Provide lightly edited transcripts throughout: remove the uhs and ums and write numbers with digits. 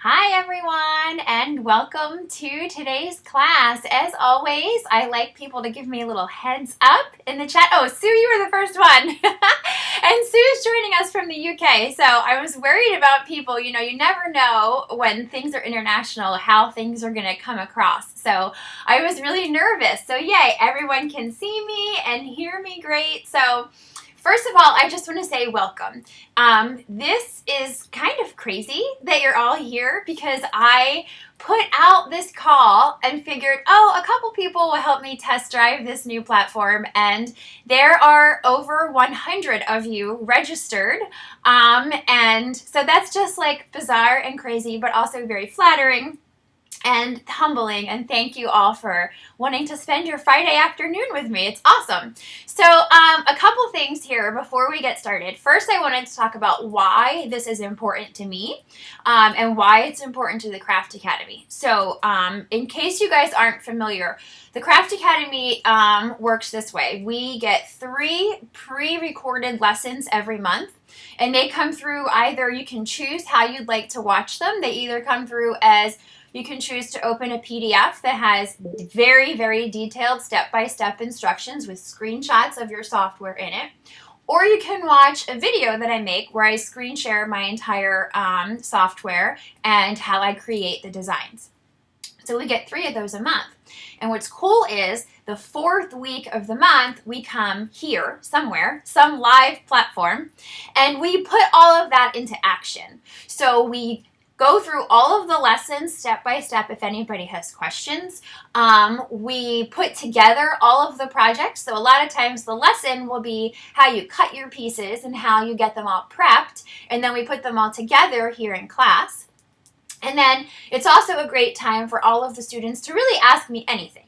Hi everyone, and welcome to today's class. As always, I like people to give me a little heads up in the chat. Oh, Sue, you were the first one. And Sue's joining us from the UK, so I was worried about people. You never know when things are international how things are going to come across. So I was really nervous. So yay, everyone can see me and hear me great. So first of all, I just want to say welcome. This is kind of crazy that you're all here because I put out this call and figured, a couple people will help me test drive this new platform, and there are over 100 of you registered. And so that's just like bizarre and crazy, but also very flattering and humbling, and thank you all for wanting to spend your Friday afternoon with me. It's awesome. So a couple things here before we get started. First, I wanted to talk about why this is important to me and why it's important to the Craft Academy. So in case you guys aren't familiar, the Craft Academy works this way. We get 3 pre-recorded lessons every month. And they come through either, you can choose how you'd like to watch them. They either come through as you can choose to open a PDF that has very, very detailed step-by-step instructions with screenshots of your software in it. Or you can watch a video that I make where I screen share my entire software and how I create the designs. So we get 3 of those a month. And what's cool is the 4th week of the month, we come here somewhere, some live platform, and we put all of that into action. So we go through all of the lessons step by step if anybody has questions. We put together all of the projects. So a lot of times the lesson will be how you cut your pieces and how you get them all prepped. And then we put them all together here in class. And then it's also a great time for all of the students to really ask me anything.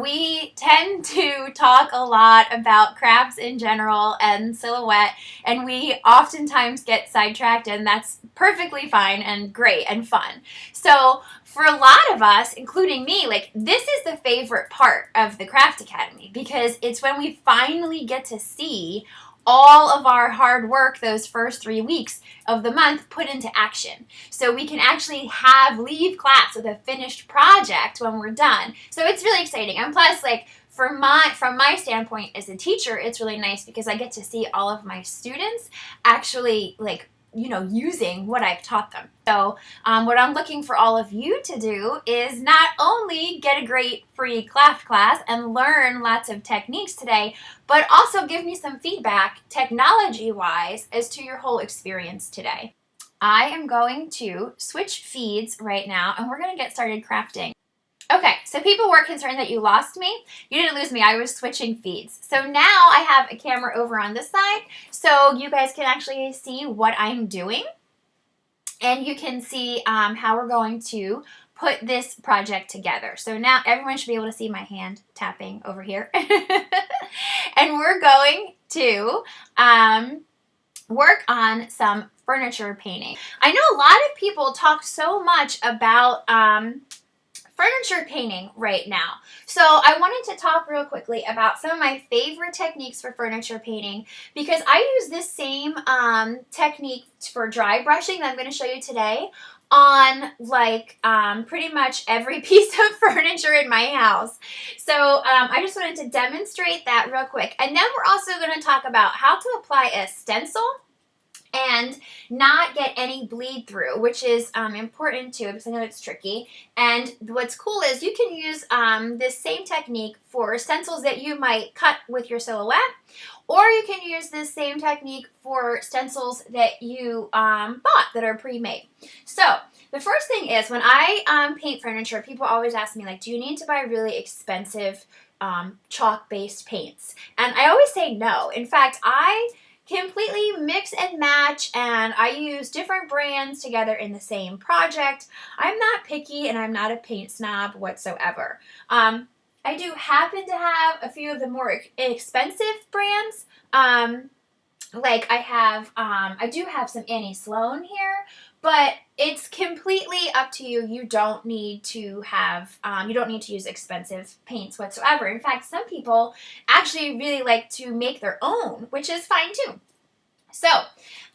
We tend to talk a lot about crafts in general and silhouette, and we oftentimes get sidetracked, and that's perfectly fine and great and fun. So for a lot of us, including me, this is the favorite part of the Craft Academy because it's when we finally get to see all of our hard work those first 3 weeks of the month put into action. So we can actually leave class with a finished project when we're done. So it's really exciting. And plus, from my standpoint as a teacher, it's really nice because I get to see all of my students actually using what I've taught them. So what I'm looking for all of you to do is not only get a great free craft class and learn lots of techniques today, but also give me some feedback technology-wise as to your whole experience today. I am going to switch feeds right now, and we're going to get started crafting. Okay, so people were concerned that you lost me. You didn't lose me. I was switching feeds. So now I have a camera over on this side, so you guys can actually see what I'm doing. And you can see how we're going to put this project together. So now everyone should be able to see my hand tapping over here. And we're going to work on some furniture painting. I know a lot of people talk so much about furniture painting right now. So I wanted to talk real quickly about some of my favorite techniques for furniture painting because I use this same technique for dry brushing that I'm going to show you today on pretty much every piece of furniture in my house. So I just wanted to demonstrate that real quick. And then we're also going to talk about how to apply a stencil and not get any bleed through, which is important too because I know it's tricky. And what's cool is you can use this same technique for stencils that you might cut with your silhouette, or you can use this same technique for stencils that you bought that are pre-made. So the first thing is when I paint furniture, people always ask me, do you need to buy really expensive chalk-based paints? And I always say no. In fact, I completely mix and match, and I use different brands together in the same project. I'm not picky, and I'm not a paint snob whatsoever. I do happen to have a few of the more expensive brands. I do have some Annie Sloan here, but it's completely up to you. You don't need to use expensive paints whatsoever. In fact, some people actually really like to make their own, which is fine too. So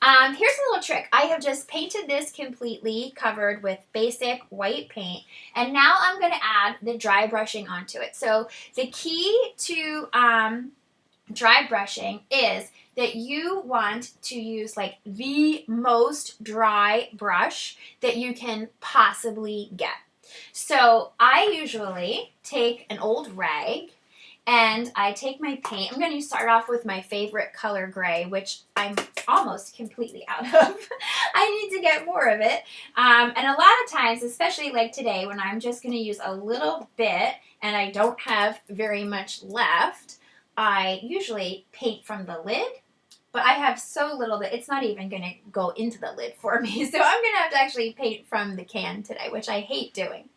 here's a little trick. I have just painted this completely covered with basic white paint, and now I'm going to add the dry brushing onto it. So the key to dry brushing is that you want to use like the most dry brush that you can possibly get. So I usually take an old rag and I take my paint. I'm going to start off with my favorite color gray, which I'm almost completely out of. I need to get more of it. And a lot of times, especially like today when I'm just going to use a little bit and I don't have very much left, I usually paint from the lid, but I have so little that it's not even going to go into the lid for me. So I'm going to have to actually paint from the can today, which I hate doing.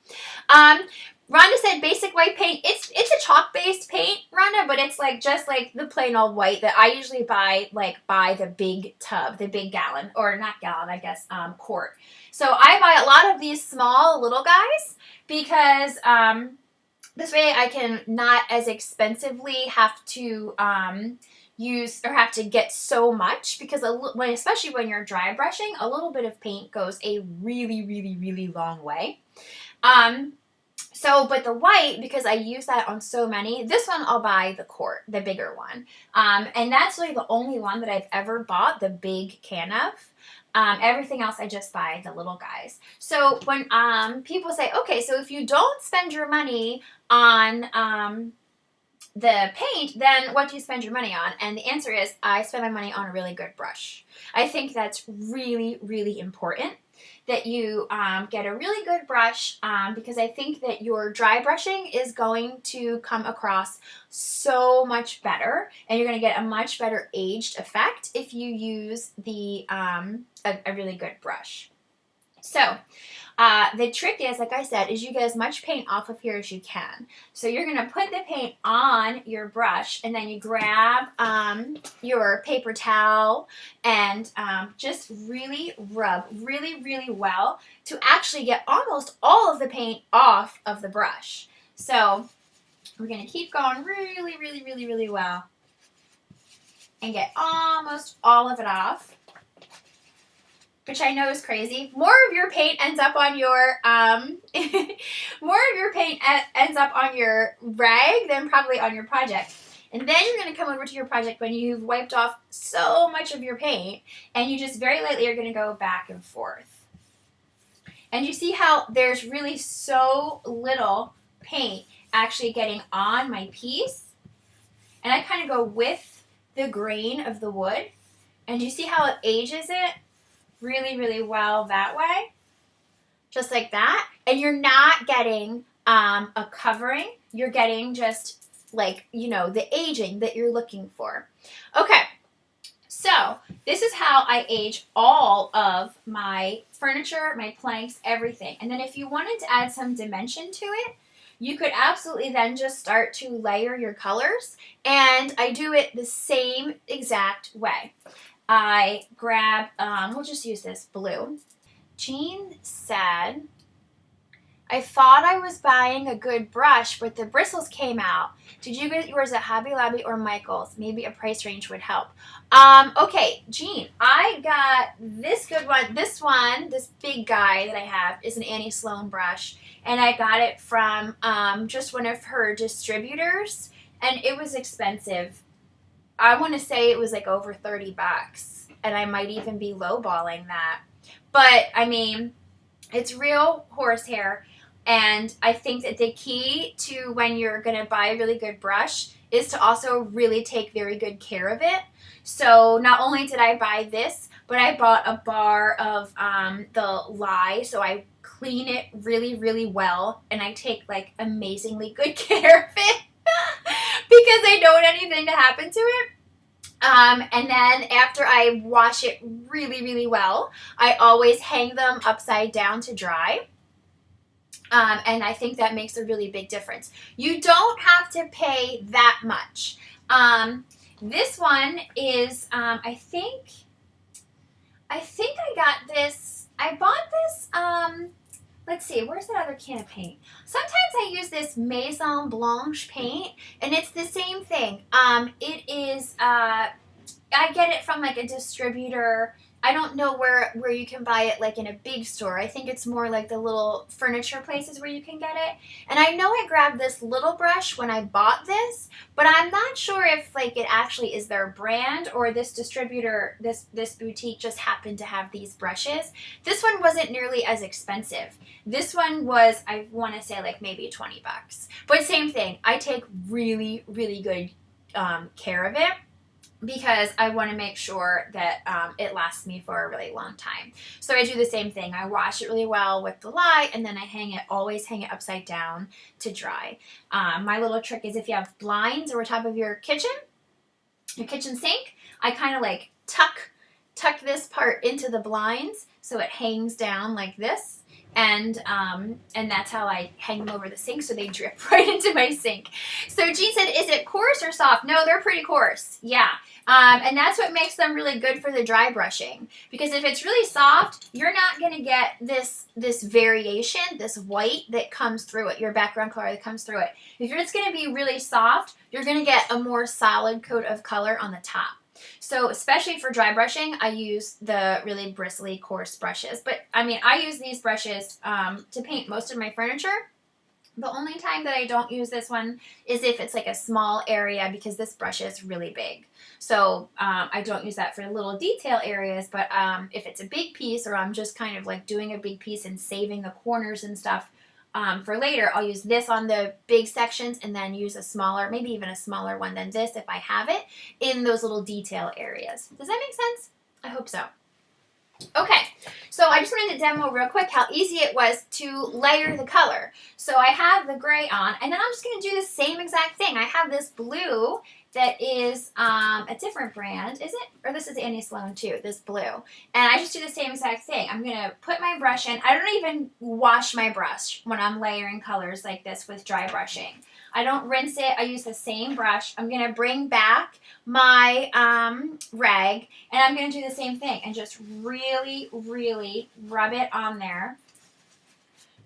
Rhonda said basic white paint. It's a chalk-based paint, Rhonda, but it's like just like the plain old white that I usually buy the big tub, the big gallon, or not gallon, I guess, quart. So I buy a lot of these small little guys because this way I can not as expensively have to use or have to get so much, because especially when you're dry brushing, a little bit of paint goes a really, really, really long way. But the white, because I use that on so many, this one I'll buy the quart, the bigger one. And that's really the only one that I've ever bought the big can of. Everything else I just buy the little guys. So when people say, okay, so if you don't spend your money on the paint, then what do you spend your money on? And the answer is I spend my money on a really good brush. I think that's really, really important that you get a really good brush because I think that your dry brushing is going to come across so much better, and you're going to get a much better aged effect if you use a really good brush. So the trick is, like I said, is you get as much paint off of here as you can. So you're going to put the paint on your brush, and then you grab your paper towel and just really rub really, really well to actually get almost all of the paint off of the brush. So we're going to keep going really, really, really, really well and get almost all of it off, which I know is crazy. More of your paint ends up on your ends up on your rag than probably on your project. And then you're going to come over to your project when you've wiped off so much of your paint, and you just very lightly are going to go back and forth. And you see how there's really so little paint actually getting on my piece, and I kind of go with the grain of the wood, and you see how it ages it really, really well that way, just like that. And you're not getting a covering, you're getting just like, the aging that you're looking for. Okay, so this is how I age all of my furniture, my planks, everything. And then if you wanted to add some dimension to it, you could absolutely then just start to layer your colors, and I do it the same exact way. I grab, we'll just use this blue. Jean said, I thought I was buying a good brush, but the bristles came out. Did you get yours at Hobby Lobby or Michael's? Maybe a price range would help. Okay, Jean, I got this good one. This big guy that I have is an Annie Sloan brush, and I got it from just one of her distributors, and it was expensive. I want to say it was like over $30, and I might even be lowballing that. But, I mean, it's real horsehair, and I think that the key to when you're going to buy a really good brush is to also really take very good care of it. So not only did I buy this, but I bought a bar of the lye, so I clean it really, really well, and I take like amazingly good care of it because I don't want anything to happen to it. And then after I wash it really, really well, I always hang them upside down to dry. And I think that makes a really big difference. You don't have to pay that much. This one is, I think I got this, I bought this, let's see, where's that other can of paint? Sometimes I use this Maison Blanche paint, and it's the same thing. It is I get it from like a distributor. I don't know where you can buy it like in a big store. I think it's more like the little furniture places where you can get it. And I know I grabbed this little brush when I bought this, but I'm not sure if like it actually is their brand or this distributor, this boutique just happened to have these brushes. This one wasn't nearly as expensive. This one was, I want to say like maybe $20. But same thing, I take really, really good care of it, because I want to make sure that it lasts me for a really long time. So I do the same thing. I wash it really well with the lye, and then I always hang it upside down to dry. My little trick is if you have blinds over top of your kitchen sink, I kind of like tuck this part into the blinds so it hangs down like this. And that's how I hang them over the sink so they drip right into my sink. So Jean said, is it coarse or soft? No, they're pretty coarse. Yeah. And that's what makes them really good for the dry brushing. Because if it's really soft, you're not going to get this variation, this white that comes through it, your background color that comes through it. If it's going to be really soft, you're going to get a more solid coat of color on the top. So especially for dry brushing, I use the really bristly, coarse brushes. But, I mean, I use these brushes to paint most of my furniture. The only time that I don't use this one is if it's like a small area, because this brush is really big. So I don't use that for little detail areas, but if it's a big piece, or I'm just kind of like doing a big piece and saving the corners and stuff, for later, I'll use this on the big sections and then use a smaller, maybe even a smaller one than this if I have it, in those little detail areas. Does that make sense? I hope so. Okay, so I just wanted to demo real quick how easy it was to layer the color. So I have the gray on, and then I'm just going to do the same exact thing. I have this blue that is a different brand, is it? Or this is Annie Sloan too, this blue. And I just do the same exact thing. I'm going to put my brush in. I don't even wash my brush when I'm layering colors like this with dry brushing. I don't rinse it. I use the same brush. I'm going to bring back my rag, and I'm going to do the same thing and just really, really rub it on there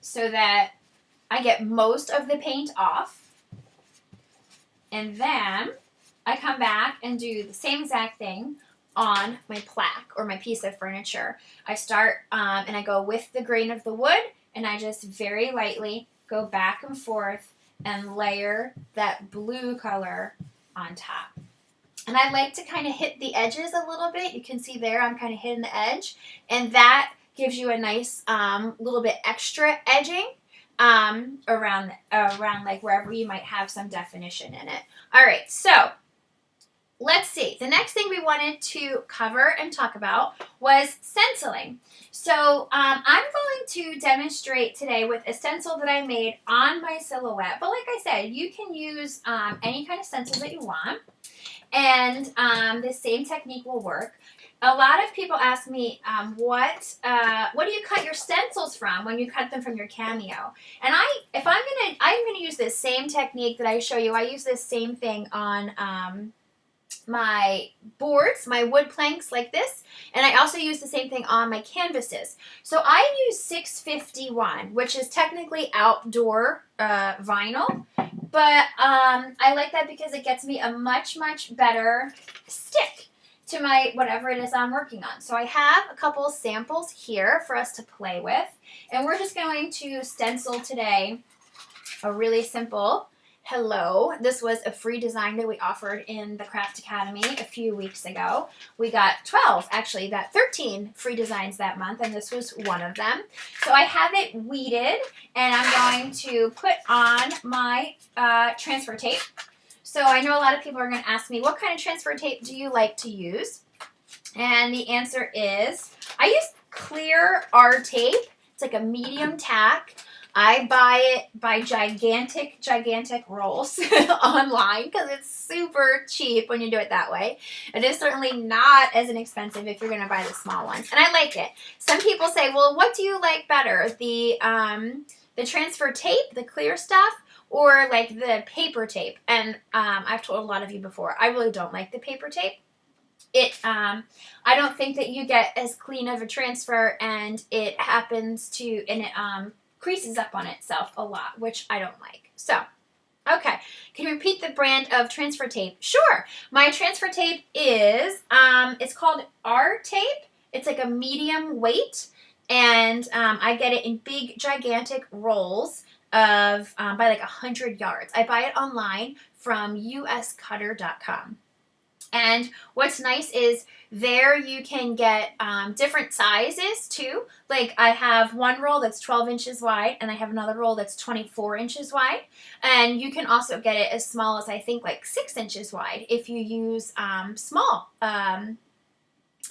so that I get most of the paint off. And then I come back and do the same exact thing on my plaque or my piece of furniture. I start and I go with the grain of the wood, and I just very lightly go back and forth and layer that blue color on top. And I like to kind of hit the edges a little bit. You can see there I'm kind of hitting the edge, and that gives you a nice little bit extra edging around like wherever you might have some definition in it. All right, so let's see. The next thing we wanted to cover and talk about was stenciling. So I'm going to demonstrate today with a stencil that I made on my silhouette. But like I said, you can use any kind of stencil that you want. And the same technique will work. A lot of people ask me, what do you cut your stencils from when you cut them from your Cameo? And I'm gonna use this same technique that I show you. I use this same thing on my boards, my wood planks like this, and I also use the same thing on my canvases. So I use 651, which is technically outdoor vinyl, but I like that because it gets me a much, much better stick to my whatever it is I'm working on. So I have a couple of samples here for us to play with, and we're just going to stencil today a really simple hello. This was a free design that we offered in the Craft Academy a few weeks ago. We got 13 free designs that month, and this was one of them. So I have it weeded, and I'm going to put on my transfer tape. So I know a lot of people are going to ask me, what kind of transfer tape do you like to use? And the answer is, I use clear R tape. It's like a medium tack. I buy it by gigantic rolls online because it's super cheap when you do it that way. It is certainly not as inexpensive if you're going to buy the small ones. And I like it. Some people say, well, what do you like better? The transfer tape, the clear stuff, or like the paper tape? And I've told a lot of you before, I really don't like the paper tape. I don't think that you get as clean of a transfer, and it creases up on itself a lot, which I don't like. So Okay, can you repeat the brand of transfer tape? Sure. My transfer tape is, it's called R tape. It's like a medium weight, and I get it in big, gigantic rolls of, by like 100 yards. I buy it online from uscutter.com. And what's nice is there you can get different sizes too. Like I have one roll that's 12 inches wide and I have another roll that's 24 inches wide. And you can also get it as small as I think like 6 inches wide if you use small.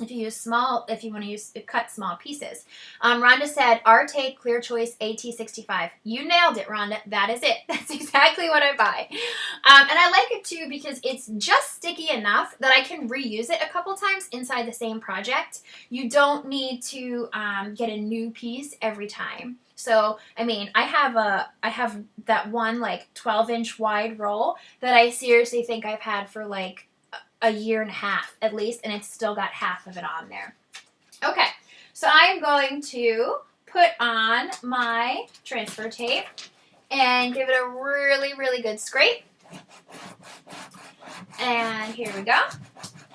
If you want to cut small pieces. Rhonda said, R tape, clear choice, AT65. You nailed it, Rhonda. That is it. That's exactly what I buy. And I like it too because it's just sticky enough that I can reuse it a couple times inside the same project. You don't need to get a new piece every time. So, I mean, I have that one like 12-inch wide roll that I seriously think I've had for like a year and a half at least, and it's still got half of it on there. Okay, so I'm going to put on my transfer tape and give it a really, really good scrape. And here we go.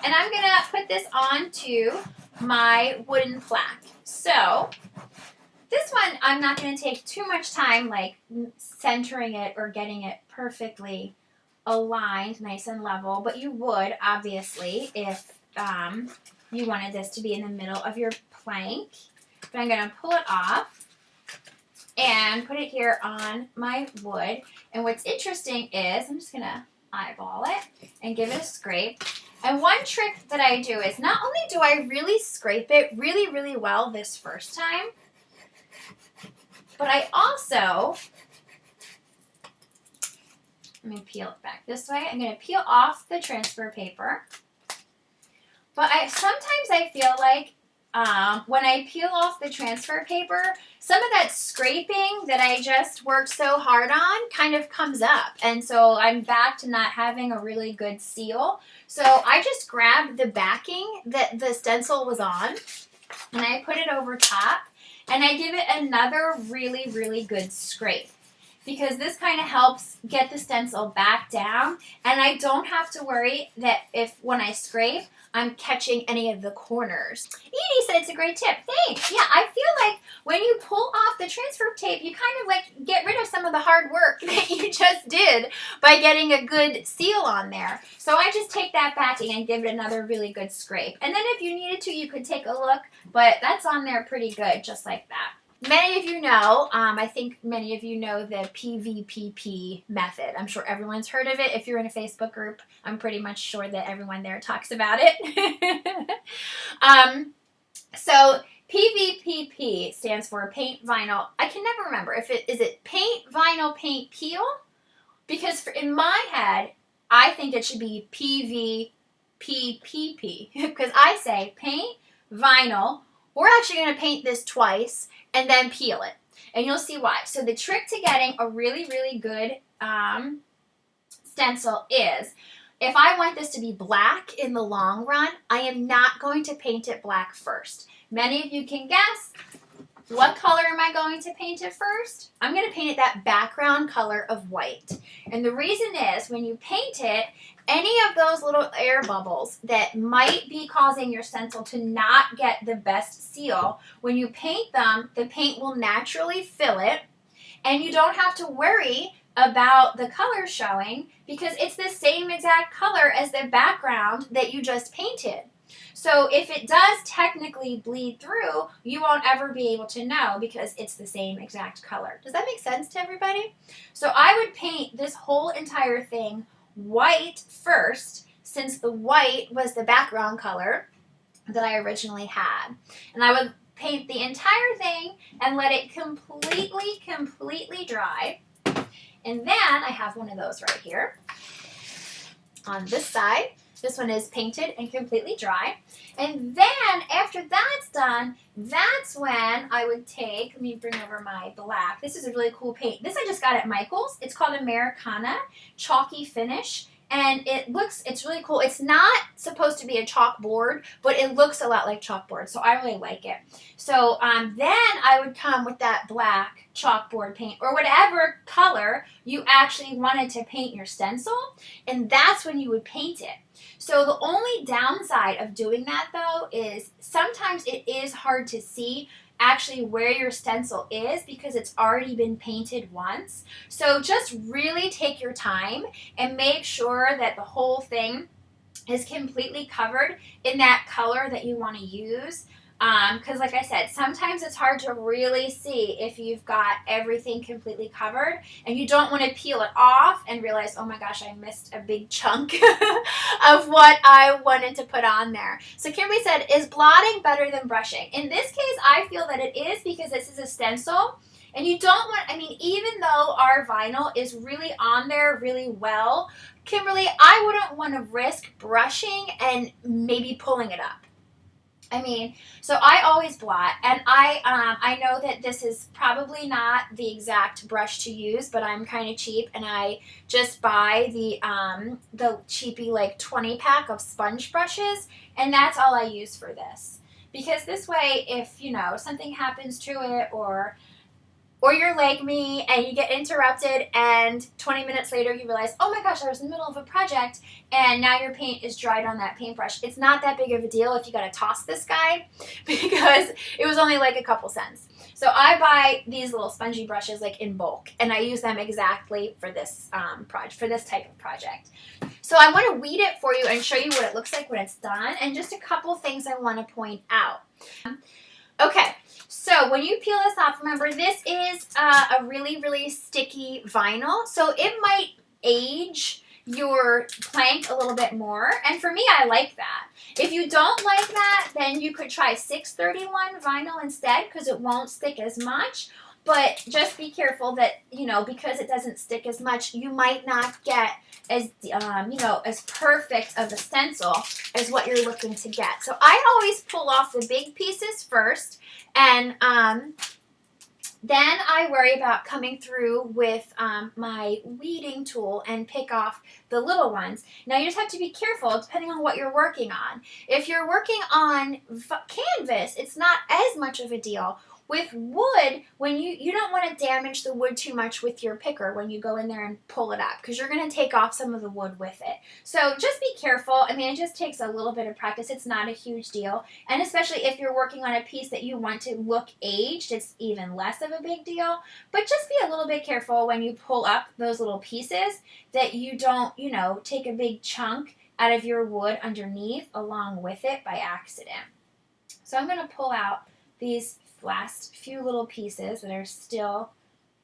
And I'm going to put this onto my wooden plaque. So this one, I'm not going to take too much time like centering it or getting it perfectly aligned, nice and level, but you would obviously if you wanted this to be in the middle of your plank. But I'm going to pull it off and put it here on my wood. And what's interesting is I'm just going to eyeball it and give it a scrape. And one trick that I do is not only do I really scrape it really, really well this first time, but I also, I'm going to peel it back this way. I'm going to peel off the transfer paper. But sometimes I feel like when I peel off the transfer paper, some of that scraping that I just worked so hard on kind of comes up. And so I'm back to not having a really good seal. So I just grabbed the backing that the stencil was on and I put it over top and I give it another really, really good scrape, because this kind of helps get the stencil back down, and I don't have to worry that when I scrape, I'm catching any of the corners. Edie said it's a great tip. Thanks. Yeah, I feel like when you pull off the transfer tape, you kind of like get rid of some of the hard work that you just did by getting a good seal on there. So I just take that backing and give it another really good scrape. And then if you needed to, you could take a look, but that's on there pretty good, just like that. Many of you know, I think many of you know the PVPP method. I'm sure everyone's heard of it. If you're in a Facebook group, I'm pretty much sure that everyone there talks about it. So PVPP stands for paint, vinyl. I can never remember if is it paint, vinyl, paint, peel? Because in my head, I think it should be PVPPP because I say paint, vinyl. We're actually going to paint this twice and then peel it. And you'll see why. So the trick to getting a really, really good stencil is, if I want this to be black in the long run, I am not going to paint it black first. Many of you can guess, what color am I going to paint it first? I'm going to paint it that background color of white. And the reason is, when you paint it, any of those little air bubbles that might be causing your stencil to not get the best seal, when you paint them, the paint will naturally fill it, and you don't have to worry about the color showing because it's the same exact color as the background that you just painted. So if it does technically bleed through, you won't ever be able to know because it's the same exact color. Does that make sense to everybody? So I would paint this whole entire thing white first, since the white was the background color that I originally had. And I would paint the entire thing and let it completely dry. And then I have one of those right here on this side. This one is painted and completely dry. And then after that's done, that's when I would take, let me bring over my black. This is a really cool paint. This I just got at Michael's. It's called Americana Chalky Finish. and it's really cool. It's not supposed to be a chalkboard, but it looks a lot like chalkboard, so I really like it. So then I would come with that black chalkboard paint or whatever color you actually wanted to paint your stencil, and that's when you would paint it. So the only downside of doing that though is sometimes it is hard to see actually where your stencil is because it's already been painted once. So just really take your time and make sure that the whole thing is completely covered in that color that you want to use. Because like I said, sometimes it's hard to really see if you've got everything completely covered, and you don't want to peel it off and realize, oh my gosh, I missed a big chunk of what I wanted to put on there. So Kimberly said, is blotting better than brushing? In this case, I feel that it is because this is a stencil. And you don't want, I mean, even though our vinyl is really on there really well, Kimberly, I wouldn't want to risk brushing and maybe pulling it up. I mean, so I always blot, and I know that this is probably not the exact brush to use, but I'm kind of cheap, and I just buy the cheapy like 20 pack of sponge brushes, and that's all I use for this. Because this way, if, you know, something happens to it, or you're like me and you get interrupted and 20 minutes later you realize, oh my gosh, I was in the middle of a project and now your paint is dried on that paintbrush. It's not that big of a deal if you got to toss this guy because it was only like a couple cents. So I buy these little spongy brushes like in bulk, and I use them exactly for this for this type of project. So I want to weed it for you and show you what it looks like when it's done, and just a couple things I want to point out. Okay, so when you peel this off, remember this is a really, really sticky vinyl, so it might age your plank a little bit more, and for me, I like that. If you don't like that, then you could try 631 vinyl instead because it won't stick as much, but just be careful that, you know, because it doesn't stick as much, you might not get as, you know, as perfect of a stencil as what you're looking to get. So I always pull off the big pieces first, and then I worry about coming through with my weeding tool and pick off the little ones. Now you just have to be careful depending on what you're working on. If you're working on canvas, it's not as much of a deal. With wood, when you don't want to damage the wood too much with your picker when you go in there and pull it up, because you're going to take off some of the wood with it. So just be careful. I mean, it just takes a little bit of practice. It's not a huge deal. And especially if you're working on a piece that you want to look aged, it's even less of a big deal. But just be a little bit careful when you pull up those little pieces that you don't, you know, take a big chunk out of your wood underneath along with it by accident. So I'm going to pull out these last few little pieces that are still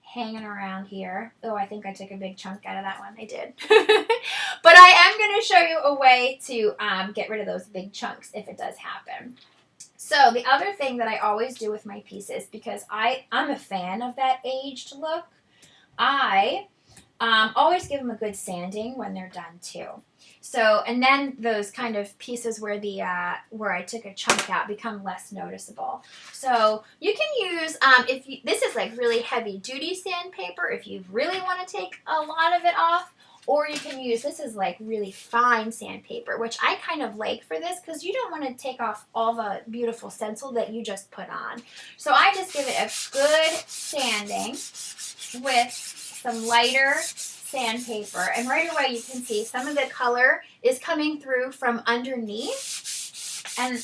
hanging around here. Oh, I think I took a big chunk out of that one. I did. But I am going to show you a way to get rid of those big chunks if it does happen. So the other thing that I always do with my pieces, because I'm a fan of that aged look, I always give them a good sanding when they're done too. So, and then those kind of pieces where where I took a chunk out become less noticeable. So you can use, this is like really heavy duty sandpaper if you really want to take a lot of it off, or you can use, this is like really fine sandpaper, which I kind of like for this because you don't want to take off all the beautiful stencil that you just put on. So I just give it a good sanding with some lighter sandpaper, and right away you can see some of the color is coming through from underneath, and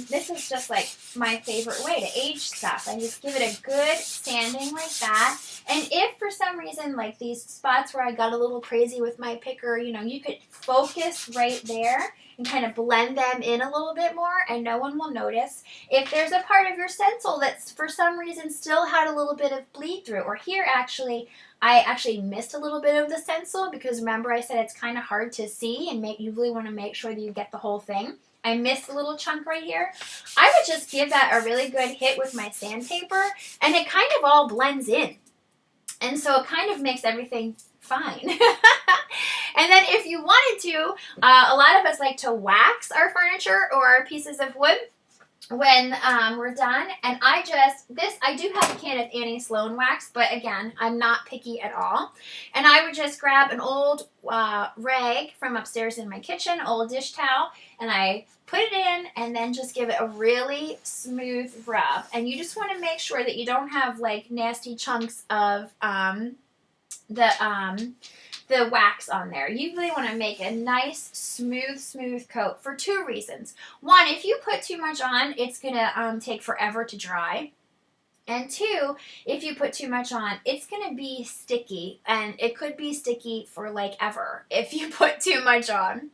this is just like my favorite way to age stuff. I just give it a good sanding like that, and if for some reason like these spots where I got a little crazy with my picker, you know, you could focus right there and kind of blend them in a little bit more and no one will notice. If there's a part of your stencil that's for some reason still had a little bit of bleed through, or here actually I actually missed a little bit of the stencil because remember I said it's kind of hard to see and you really want to make sure that you get the whole thing. I missed a little chunk right here. I would just give that a really good hit with my sandpaper and it kind of all blends in. And so it kind of makes everything fine. And then if you wanted to, a lot of us like to wax our furniture or our pieces of wood. when we're done. And I do have a can of Annie Sloan wax, but again, I'm not picky at all. And I would just grab an old rag from upstairs in my kitchen, old dish towel, and I put it in and then just give it a really smooth rub. And you just want to make sure that you don't have like nasty chunks of the wax on there. You really want to make a nice, smooth coat for two reasons. One, if you put too much on, it's going to take forever to dry. And two, if you put too much on, it's going to be sticky, and it could be sticky for like ever if you put too much on.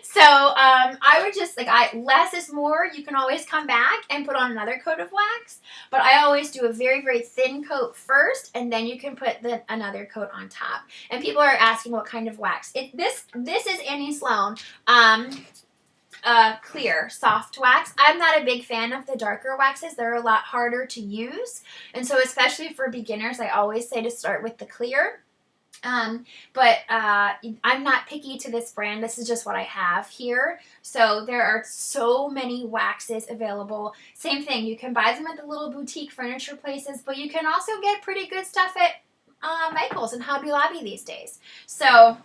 So I would just, less is more. You can always come back and put on another coat of wax, but I always do a very, very thin coat first, and then you can put another coat on top. And people are asking what kind of wax. This is Annie Sloan. Clear, soft wax. I'm not a big fan of the darker waxes. They're a lot harder to use. And so especially for beginners, I always say to start with the clear. But I'm not picky to this brand. This is just what I have here. So there are so many waxes available. Same thing. You can buy them at the little boutique furniture places, but you can also get pretty good stuff at Michael's and Hobby Lobby these days. So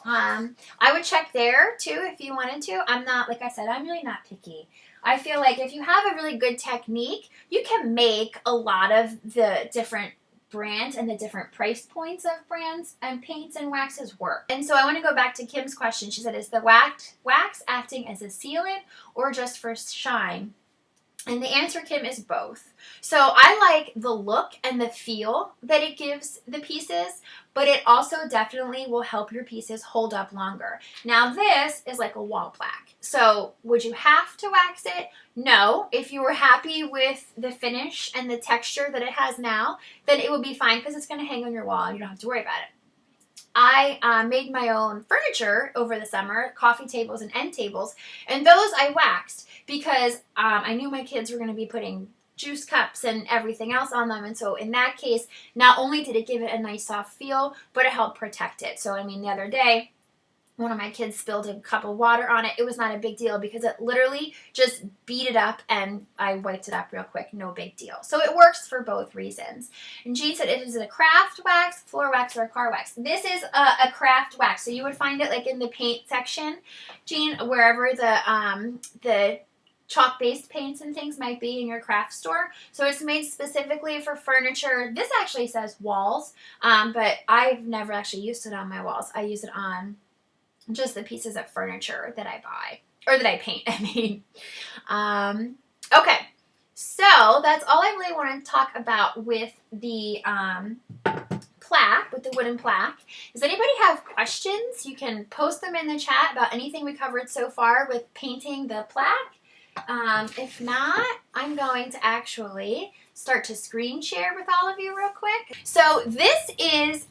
I would check there too if you wanted to. I'm not, like I said, I'm really not picky. I feel like if you have a really good technique, you can make a lot of the different brands and the different price points of brands and paints and waxes work. And so I want to go back to Kim's question. She said, is the wax acting as a sealant or just for shine? And the answer, Kim, is both. So I like the look and the feel that it gives the pieces, but it also definitely will help your pieces hold up longer. Now this is like a wall plaque. So would you have to wax it? No. If you were happy with the finish and the texture that it has now, then it would be fine because it's going to hang on your wall and you don't have to worry about it. I made my own furniture over the summer, coffee tables and end tables, and those I waxed because I knew my kids were going to be putting juice cups and everything else on them. And so in that case, not only did it give it a nice soft feel, but it helped protect it. So, I mean, the other day, one of my kids spilled a cup of water on it. It was not a big deal because it literally just beat it up and I wiped it up real quick. No big deal. So it works for both reasons. And Jean said, is it a craft wax, floor wax, or a car wax? This is a craft wax. So you would find it like in the paint section, Jean, wherever the chalk-based paints and things might be in your craft store. So it's made specifically for furniture. This actually says walls, but I've never actually used it on my walls. I use it on just the pieces of furniture that I buy, or that I paint, I mean. Okay, so that's all I really want to talk about with the plaque, with the wooden plaque. Does anybody have questions? You can post them in the chat about anything we covered so far with painting the plaque. If not, I'm going to actually start to screen share with all of you real quick. So this is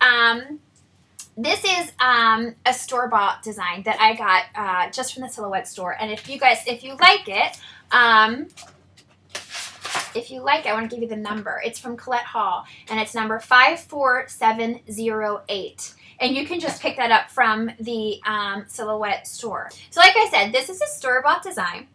a store-bought design that I got just from the Silhouette store. And if you like it, I want to give you the number. It's from Colette Hall, and it's number 54708. And you can just pick that up from the Silhouette store. So like I said, this is a store-bought design.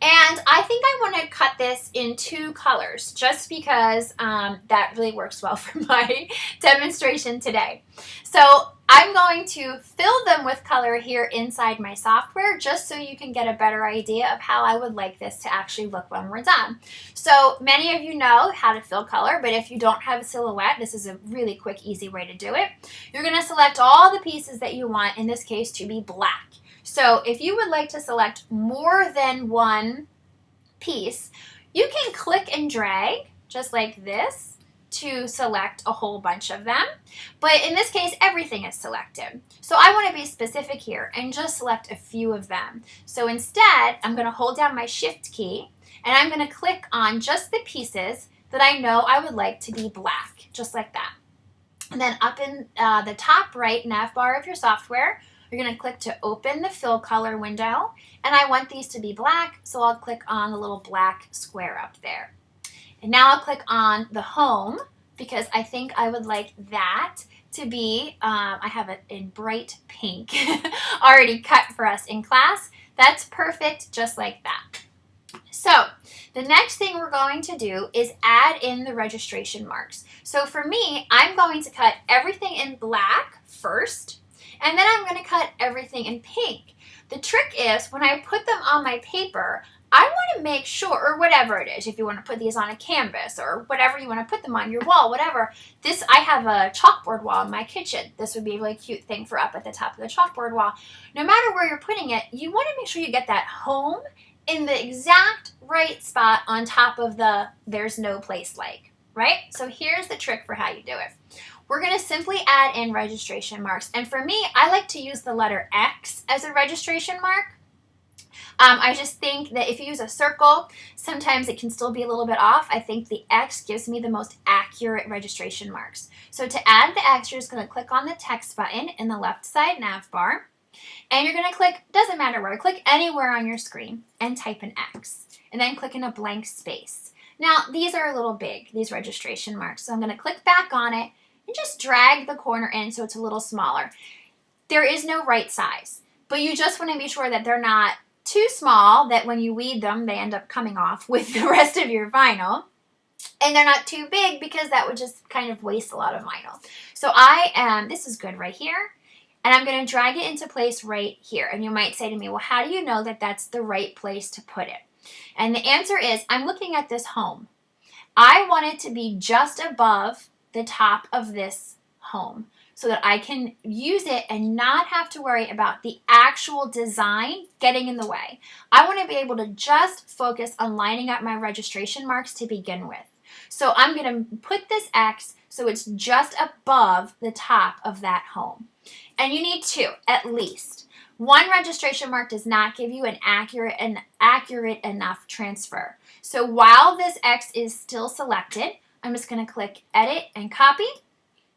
And I think I want to cut this in 2 colors just because that really works well for my demonstration today. So I'm going to fill them with color here inside my software just so you can get a better idea of how I would like this to actually look when we're done. So many of you know how to fill color, but if you don't have a Silhouette, this is a really quick, easy way to do it. You're going to select all the pieces that you want, in this case, to be black. So if you would like to select more than one piece, you can click and drag just like this to select a whole bunch of them. But in this case, everything is selected. So I want to be specific here and just select a few of them. So instead, I'm going to hold down my Shift key and I'm going to click on just the pieces that I know I would like to be black, just like that. And then up in the top right nav bar of your software, you're going to click to open the fill color window, and I want these to be black, so I'll click on the little black square up there. And now I'll click on the home, because I think I would like that to be, I have it in bright pink, already cut for us in class. That's perfect, just like that. So the next thing we're going to do is add in the registration marks. So for me, I'm going to cut everything in black first, and then I'm going to cut everything in pink. The trick is when I put them on my paper, I want to make sure, or whatever it is, if you want to put these on a canvas or whatever you want to put them on, your wall, whatever. I have a chalkboard wall in my kitchen. This would be a really cute thing for up at the top of the chalkboard wall. No matter where you're putting it, you want to make sure you get that home in the exact right spot on top of the there's no place like, right? So here's the trick for how you do it. We're going to simply add in registration marks. And for me, I like to use the letter X as a registration mark. I just think that if you use a circle, sometimes it can still be a little bit off. I think the X gives me the most accurate registration marks. So to add the X, you're just going to click on the text button in the left side nav bar. And you're going to click, doesn't matter where, click anywhere on your screen and type an X. And then click in a blank space. Now, these are a little big, these registration marks. So I'm going to click back on it and just drag the corner in so it's a little smaller. There is no right size, but you just want to be sure that they're not too small that when you weed them, they end up coming off with the rest of your vinyl. And they're not too big because that would just kind of waste a lot of vinyl. So this is good right here. And I'm going to drag it into place right here. And you might say to me, well, how do you know that that's the right place to put it? And the answer is, I'm looking at this home. I want it to be just above the top of this home so that I can use it and not have to worry about the actual design getting in the way. I want to be able to just focus on lining up my registration marks to begin with. So I'm going to put this X so it's just above the top of that home. And you need two, at least. One registration mark does not give you an accurate enough transfer. So while this X is still selected, I'm just going to click Edit and Copy,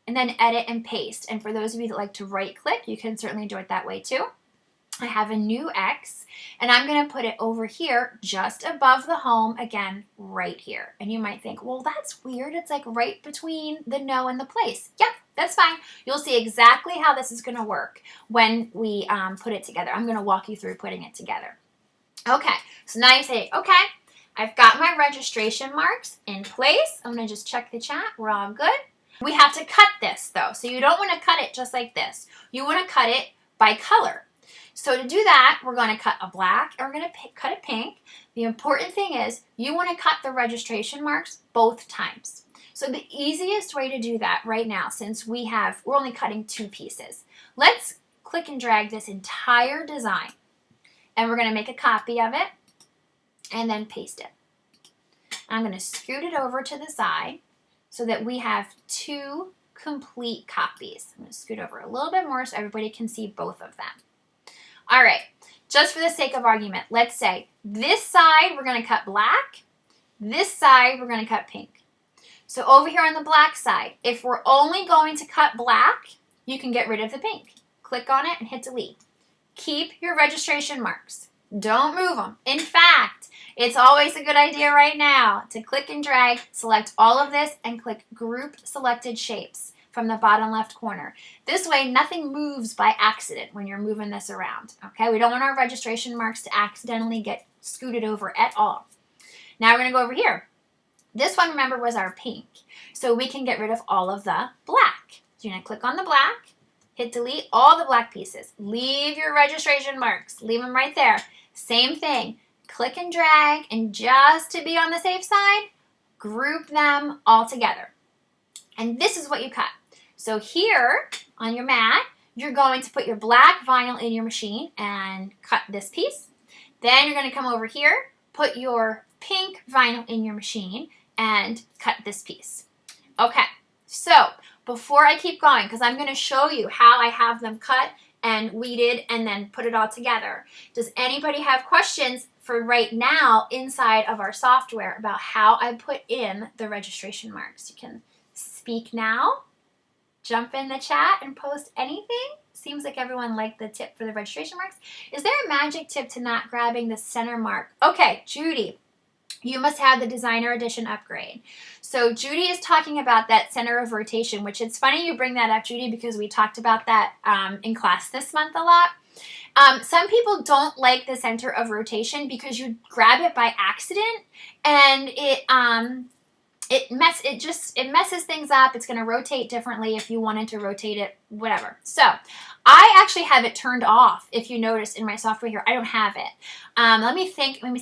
and then Edit and Paste. And for those of you that like to right click, you can certainly do it that way too. I have a new X, and I'm going to put it over here just above the home, again, right here. And you might think, well, that's weird. It's like right between the no and the place. Yep, that's fine. You'll see exactly how this is going to work when we put it together. I'm going to walk you through putting it together. Okay, so now you say, okay, I've got my registration marks in place. I'm going to just check the chat. We're all good. We have to cut this, though. So you don't want to cut it just like this. You want to cut it by color. So to do that, we're going to cut a black and we're going to cut a pink. The important thing is you want to cut the registration marks both times. So the easiest way to do that right now, since we're only cutting two pieces, let's click and drag this entire design. And we're going to make a copy of it and then paste it. I'm going to scoot it over to the side so that we have two complete copies. I'm going to scoot over a little bit more so everybody can see both of them. All right, just for the sake of argument, let's say this side we're going to cut black, this side we're going to cut pink. So over here on the black side, if we're only going to cut black, you can get rid of the pink. Click on it and hit delete. Keep your registration marks. Don't move them. In fact, it's always a good idea right now to click and drag, select all of this, and click Group Selected Shapes from the bottom left corner. This way, nothing moves by accident when you're moving this around, okay? We don't want our registration marks to accidentally get scooted over at all. Now we're gonna go over here. This one, remember, was our pink. So we can get rid of all of the black. So you're gonna click on the black, hit delete all the black pieces. Leave your registration marks, leave them right there. Same thing, click and drag, and just to be on the safe side, group them all together. And this is what you cut. So here on your mat, you're going to put your black vinyl in your machine and cut this piece. Then you're going to come over here, put your pink vinyl in your machine and cut this piece. Okay, so before I keep going, because I'm going to show you how I have them cut and weeded and then put it all together. Does anybody have questions for right now inside of our software about how I put in the registration marks? You can speak now. Jump in the chat and post anything. Seems like everyone liked the tip for the registration marks. Is there a magic tip to not grabbing the center mark? Okay, Judy, you must have the Designer Edition upgrade. So Judy is talking about that center of rotation, which it's funny you bring that up, Judy, because we talked about that in class this month a lot. Some people don't like the center of rotation because you grab it by accident and it messes things up. It's going to rotate differently if you wanted to rotate it, whatever. So I actually have it turned off. If you notice in my software here, I don't have it. Let me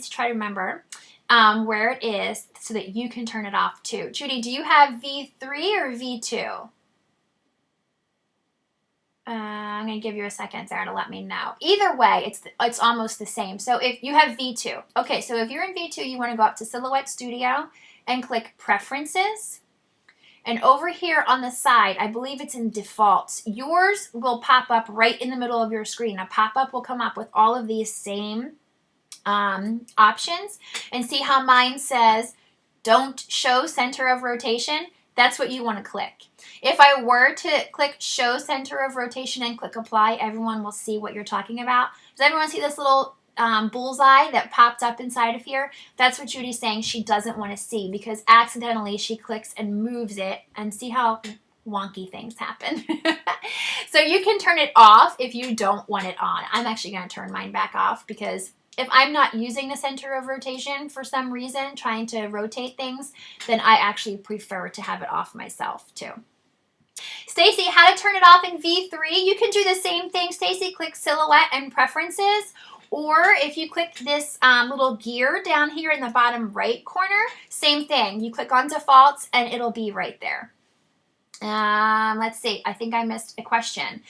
try to remember where it is so that you can turn it off too. Judy, do you have V3 or V2? I'm going to give you a second, Sarah, to let me know. Either way, it's almost the same. So if you have V2, okay, so if you're in V2, you want to go up to Silhouette Studio and click Preferences. And over here on the side, I believe it's in Defaults. Yours will pop up right in the middle of your screen. A pop-up will come up with all of these same options. And see how mine says, Don't Show Center of Rotation? That's what you want to click. If I were to click Show Center of Rotation and click Apply, everyone will see what you're talking about. Does everyone see this little bullseye that popped up inside of here? That's what Judy's saying she doesn't want to see because accidentally she clicks and moves it, and see how wonky things happen. So you can turn it off if you don't want it on. I'm actually going to turn mine back off because if I'm not using the center of rotation for some reason, trying to rotate things, then I actually prefer to have it off myself too. Stacy, how to turn it off in V3? You can do the same thing, Stacy. Click Silhouette and Preferences. Or if you click this little gear down here in the bottom right corner, same thing. You click on Defaults and it'll be right there. Let's see. I think I missed a question.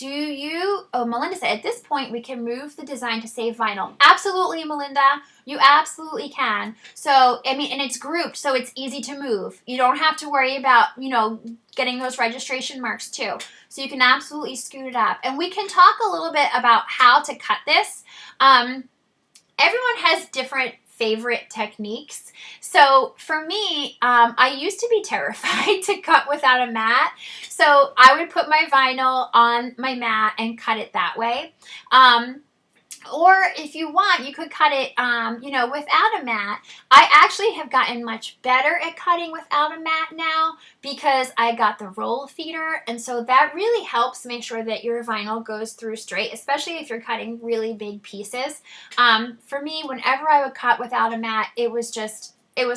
Melinda said, at this point, we can move the design to save vinyl. Absolutely, Melinda. You absolutely can. So, and it's grouped, so it's easy to move. You don't have to worry about, getting those registration marks too. So you can absolutely scoot it up. And we can talk a little bit about how to cut this. Everyone has different favorite techniques. So for me, I used to be terrified to cut without a mat. So I would put my vinyl on my mat and cut it that way. Or if you want, you could cut it, without a mat. I actually have gotten much better at cutting without a mat now because I got the roll feeder. And so that really helps make sure that your vinyl goes through straight, especially if you're cutting really big pieces. For me, whenever I would cut without a mat, it was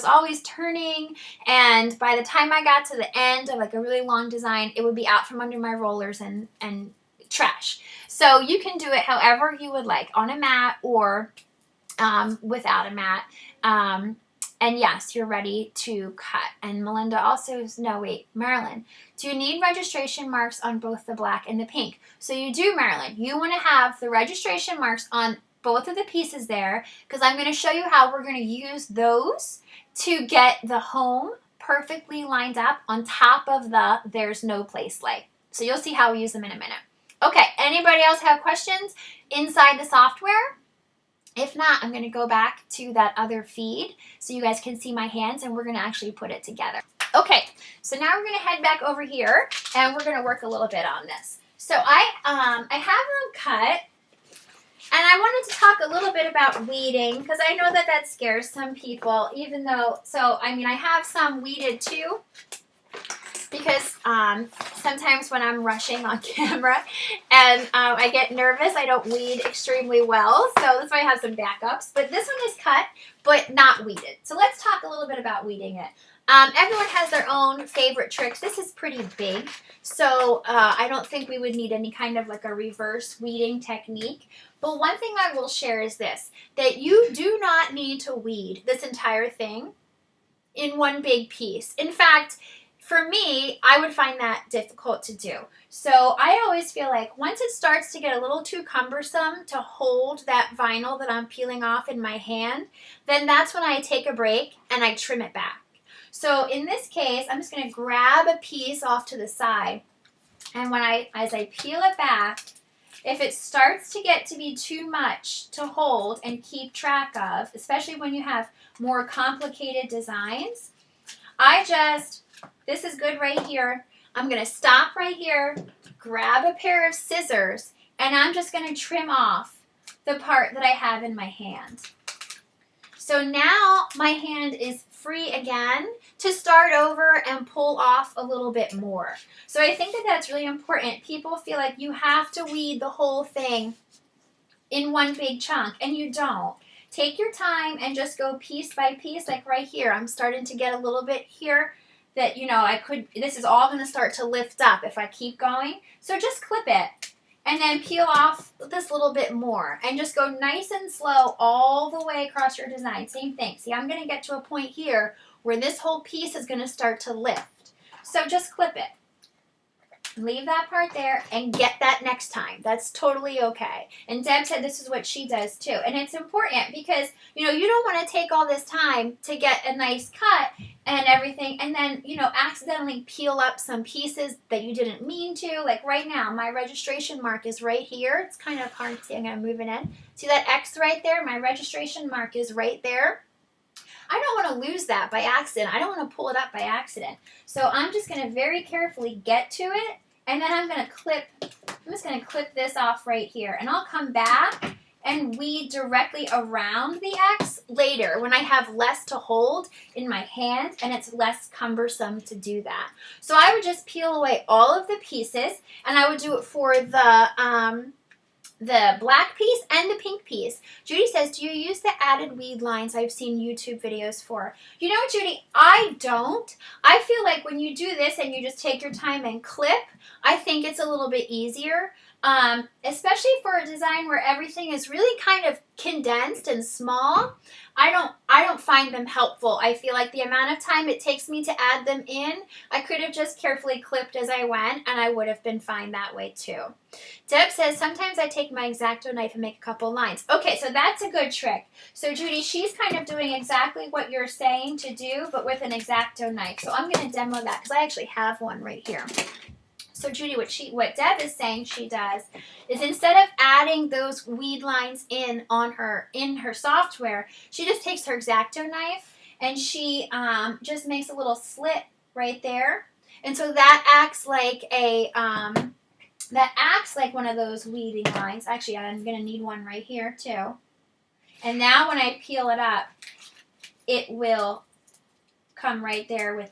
always turning, and by the time I got to the end of a really long design, it would be out from under my rollers and trash. So you can do it however you would like, on a mat or without a mat. And yes, you're ready to cut. And Melinda also is, Marilyn, do you need registration marks on both the black and the pink? So you do, Marilyn. You want to have the registration marks on both of the pieces there, because I'm going to show you how we're going to use those to get the home perfectly lined up on top of the There's No Place Like. So you'll see how we use them in a minute. Okay, anybody else have questions inside the software? If not, I'm going to go back to that other feed so you guys can see my hands, and we're going to actually put it together. Okay, so now we're going to head back over here and we're going to work a little bit on this. So I have them cut, and I wanted to talk a little bit about weeding because I know that scares some people, even though, I have some weeded too. Because sometimes when I'm rushing on camera and I get nervous, I don't weed extremely well. So that's why I have some backups. But this one is cut, but not weeded. So let's talk a little bit about weeding it. Everyone has their own favorite tricks. This is pretty big, so I don't think we would need any kind of a reverse weeding technique. But one thing I will share is this, that you do not need to weed this entire thing in one big piece. In fact, for me, I would find that difficult to do. So I always feel like once it starts to get a little too cumbersome to hold that vinyl that I'm peeling off in my hand, then that's when I take a break and I trim it back. So in this case, I'm just going to grab a piece off to the side, and as I peel it back, if it starts to get to be too much to hold and keep track of, especially when you have more complicated designs, this is good right here. I'm going to stop right here, grab a pair of scissors, and I'm just going to trim off the part that I have in my hand. So now my hand is free again to start over and pull off a little bit more. So I think that that's really important. People feel like you have to weed the whole thing in one big chunk, and you don't. Take your time and just go piece by piece, like right here. I'm starting to get a little bit here that, this is all going to start to lift up if I keep going. So just clip it and then peel off this little bit more and just go nice and slow all the way across your design. Same thing. See, I'm going to get to a point here where this whole piece is going to start to lift. So just clip it. Leave that part there and get that next time. That's totally okay. And Deb said this is what she does too. And it's important because, you don't want to take all this time to get a nice cut and everything and then, accidentally peel up some pieces that you didn't mean to. Like right now, my registration mark is right here. It's kind of hard to see. I'm going to move it in. See that X right there? My registration mark is right there. I don't want to lose that by accident. I don't want to pull it up by accident. So I'm just going to very carefully get to it. And then I'm just going to clip this off right here. And I'll come back and weed directly around the X later when I have less to hold in my hand and it's less cumbersome to do that. So I would just peel away all of the pieces and I would do it for the black piece and the pink piece. Judy says, do you use the added weed lines I've seen YouTube videos for? You know, Judy, I don't. I feel like when you do this and you just take your time and clip, I think it's a little bit easier, especially for a design where everything is really kind of condensed and small. I don't find them helpful. I feel like the amount of time it takes me to add them in, I could have just carefully clipped as I went, and I would have been fine that way too. Deb says, sometimes I take my X-Acto knife and make a couple lines. Okay, so that's a good trick. So Judy, she's kind of doing exactly what you're saying to do, but with an X-Acto knife. So I'm going to demo that because I actually have one right here. So Judy, what Deb is saying she does is instead of adding those weed lines in her software, she just takes her X-Acto knife and she just makes a little slit right there. And so that acts like one of those weeding lines. Actually, I'm going to need one right here too. And now when I peel it up, it will come right there with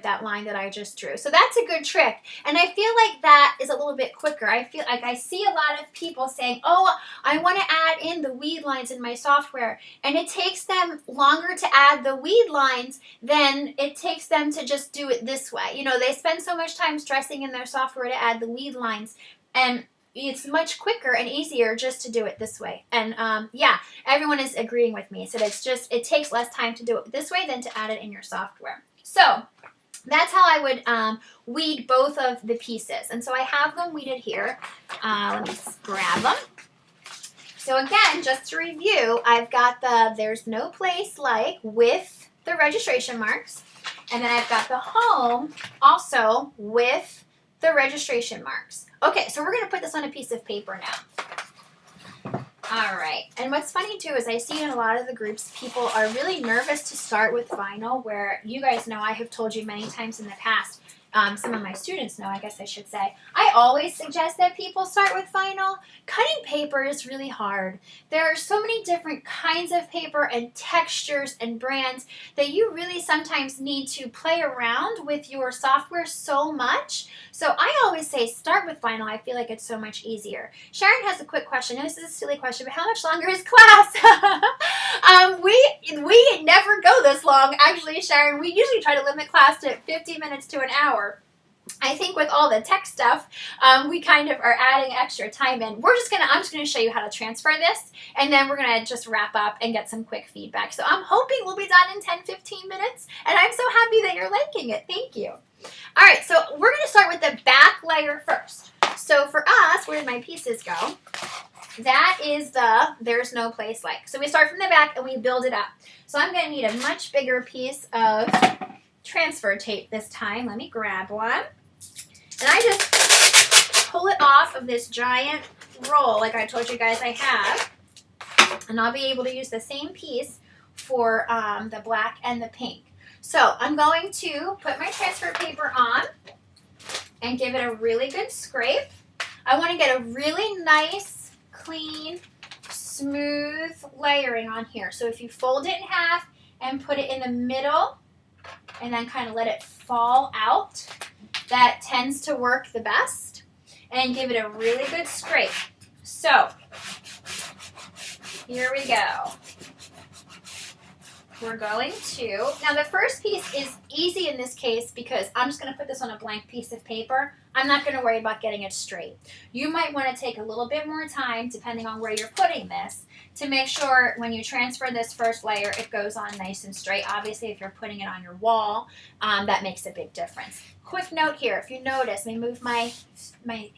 that line that I just drew. So that's a good trick. And I feel like that is a little bit quicker. I feel like I see a lot of people saying, oh, I want to add in the weed lines in my software. And it takes them longer to add the weed lines than it takes them to just do it this way. They spend so much time stressing in their software to add the weed lines. And it's much quicker and easier just to do it this way. And yeah, everyone is agreeing with me. So it takes less time to do it this way than to add it in your software. So that's how I would weed both of the pieces. And so I have them weeded here. Let me grab them. So again, just to review, I've got the There's No Place Like with the registration marks. And then I've got the Home also with the registration marks. Okay, so we're going to put this on a piece of paper now. All right, and what's funny too is I see in a lot of the groups people are really nervous to start with vinyl, where you guys know I have told you many times in the past, some of my students know, I guess I should say, I always suggest that people start with vinyl. Cutting paper is really hard. There are so many different kinds of paper and textures and brands that you really sometimes need to play around with your software so much. So I always say start with vinyl. I feel like it's so much easier. Sharon has a quick question. This is a silly question, but how much longer is class? We never go this long, actually, Sharon. We usually try to limit class to 50 minutes to an hour. I think with all the tech stuff, we kind of are adding extra time in. I'm just gonna show you how to transfer this, and then we're gonna just wrap up and get some quick feedback. So I'm hoping we'll be done in 10-15 minutes, and I'm so happy that you're liking it. Thank you. All right, so we're gonna start with the back layer first. So for us, where did my pieces go? That is the There's No Place Like. So we start from the back and we build it up. So I'm gonna need a much bigger piece of transfer tape this time. Let me grab one. And I just pull it off of this giant roll like I told you guys I have. And I'll be able to use the same piece for the black and the pink. So I'm going to put my transfer paper on and give it a really good scrape. I want to get a really nice, clean, smooth layering on here. So if you fold it in half and put it in the middle and then kind of let it fall out. That tends to work the best. And give it a really good scrape. So, here we go. We're going to, now the first piece is easy in this case because I'm just going to put this on a blank piece of paper. I'm not going to worry about getting it straight. You might want to take a little bit more time, depending on where you're putting this, to make sure when you transfer this first layer, it goes on nice and straight. Obviously, if you're putting it on your wall, that makes a big difference. Quick note here, if you notice, let me move my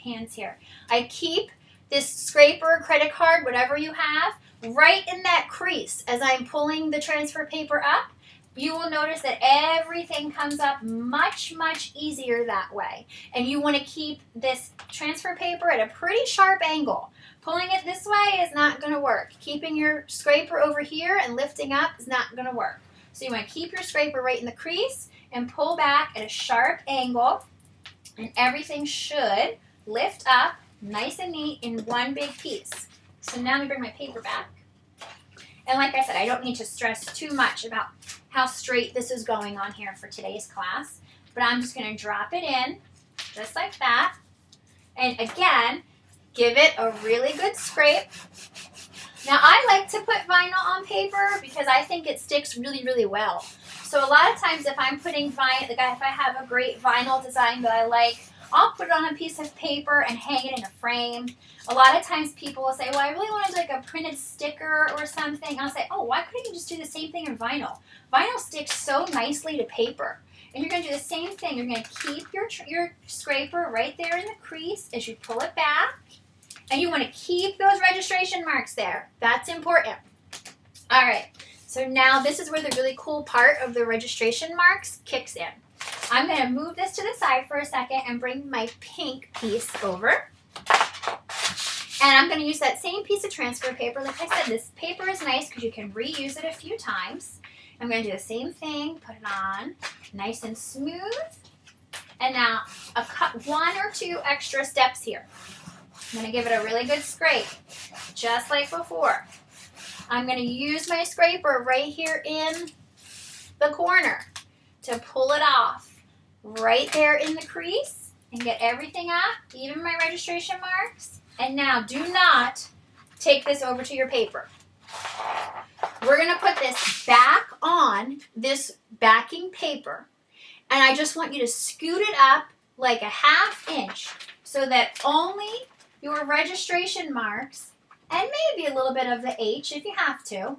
hands here. I keep this scraper, credit card, whatever you have, right in that crease as I'm pulling the transfer paper up. You will notice that everything comes up much, much easier that way. And you want to keep this transfer paper at a pretty sharp angle. Pulling it this way is not going to work. Keeping your scraper over here and lifting up is not going to work. So you want to keep your scraper right in the crease and pull back at a sharp angle. And everything should lift up nice and neat in one big piece. So now let me bring my paper back. And like I said, I don't need to stress too much about how straight this is going on here for today's class. But I'm just going to drop it in, just like that. And again, give it a really good scrape. Now I like to put vinyl on paper because I think it sticks really, really well. So a lot of times if I'm putting vinyl, like if I have a great vinyl design that I like, I'll put it on a piece of paper and hang it in a frame. A lot of times people will say, well, I really wanted like a printed sticker or something. I'll say, oh, why couldn't you just do the same thing in vinyl? Vinyl sticks so nicely to paper. And you're going to do the same thing. You're going to keep your scraper right there in the crease as you pull it back. And you want to keep those registration marks there. That's important. All right. So now this is where the really cool part of the registration marks kicks in. I'm going to move this to the side for a second and bring my pink piece over. And I'm going to use that same piece of transfer paper. Like I said, this paper is nice because you can reuse it a few times. I'm going to do the same thing, put it on nice and smooth. And now one or two extra steps here. I'm going to give it a really good scrape, just like before. I'm going to use my scraper right here in the corner to pull it off right there in the crease and get everything up, even my registration marks. And now do not take this over to your paper. We're going to put this back on this backing paper, and I just want you to scoot it up like a ½ inch so that only your registration marks, and maybe a little bit of the H if you have to,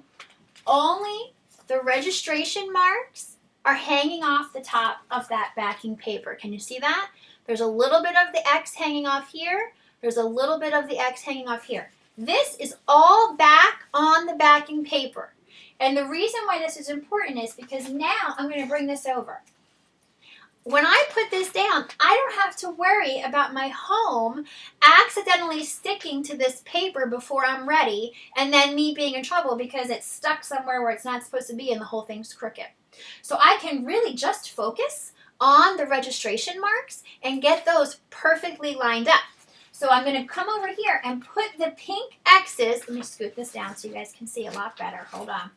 only the registration marks are hanging off the top of that backing paper. Can you see that? There's a little bit of the X hanging off here. There's a little bit of the X hanging off here. This is all back on the backing paper. And the reason why this is important is because now I'm going to bring this over. When I put this down, I don't have to worry about my home accidentally sticking to this paper before I'm ready and then me being in trouble because it's stuck somewhere where it's not supposed to be and the whole thing's crooked. So I can really just focus on the registration marks and get those perfectly lined up. So I'm going to come over here and put the pink X's. Let me scoot this down so you guys can see a lot better. Hold on.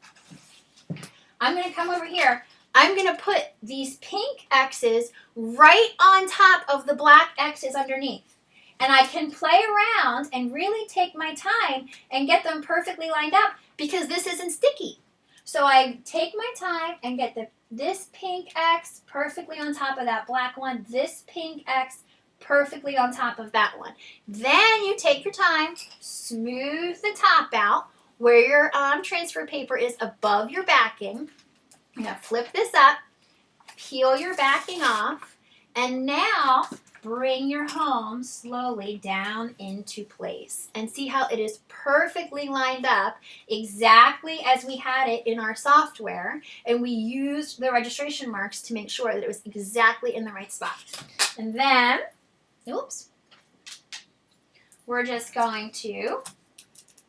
I'm going to come over here. I'm going to put these pink X's right on top of the black X's underneath. And I can play around and really take my time and get them perfectly lined up because this isn't sticky. So I take my time and get this pink X perfectly on top of that black one, this pink X perfectly on top of that one. Then you take your time, smooth the top out where your transfer paper is above your backing. You're going to flip this up, peel your backing off, and now bring your home slowly down into place. And see how it is perfectly lined up exactly as we had it in our software. And we used the registration marks to make sure that it was exactly in the right spot. And then, oops, we're just going to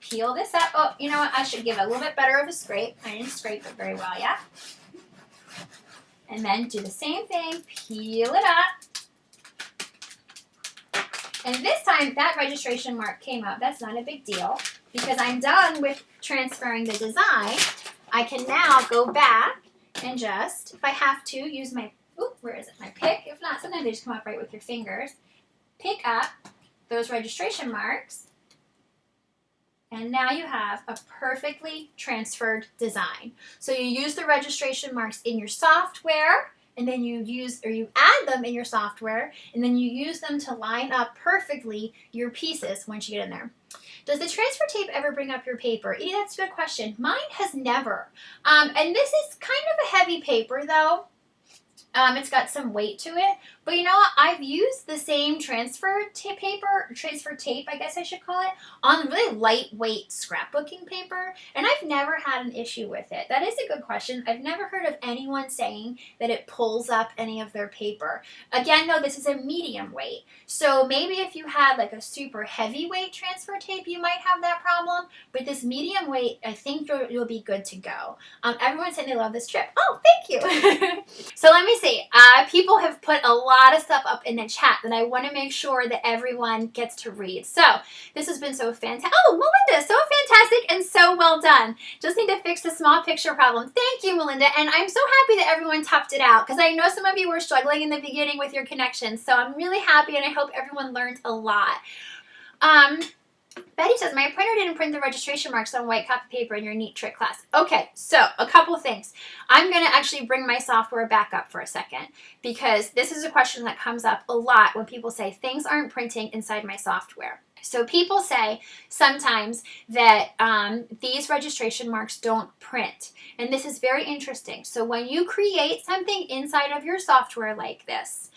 peel this up. Oh, you know what? I should give it a little bit better of a scrape. I didn't scrape it very well yet. And then do the same thing, peel it up. And this time, that registration mark came up. That's not a big deal because I'm done with transferring the design. I can now go back and just, if I have to, use my, where is it? My pick. If not, sometimes they just come up right with your fingers. Pick up those registration marks. And now you have a perfectly transferred design. So you use the registration marks in your software, and then you add them in your software, and then you use them to line up perfectly your pieces once you get in there. Does the transfer tape ever bring up your paper? Edie, that's a good question. Mine has never. And this is kind of a heavy paper, though. It's got some weight to it. But you know what? I've used the same transfer tape, I guess I should call it, on really lightweight scrapbooking paper, and I've never had an issue with it. That is a good question. I've never heard of anyone saying that it pulls up any of their paper. Again, though, this is a medium weight. So maybe if you had like a super heavyweight transfer tape, you might have that problem. But this medium weight, I think you'll be good to go. Everyone's saying they love this strip. Oh, thank you. So let me see. People have put a lot of stuff up in the chat that I want to make sure that everyone gets to read. So this has been so fantastic. Oh, Melinda, so fantastic and so well done. Just need to fix the small picture problem. Thank you, Melinda. And I'm so happy that everyone toughed it out, because I know some of you were struggling in the beginning with your connections. So I'm really happy, and I hope everyone learned a lot. Betty says, my printer didn't print the registration marks on white copy paper in your neat trick class. Okay, so a couple things. I'm going to actually bring my software back up for a second, because this is a question that comes up a lot when people say things aren't printing inside my software. So people say sometimes that these registration marks don't print. And this is very interesting. So when you create something inside of your software like this,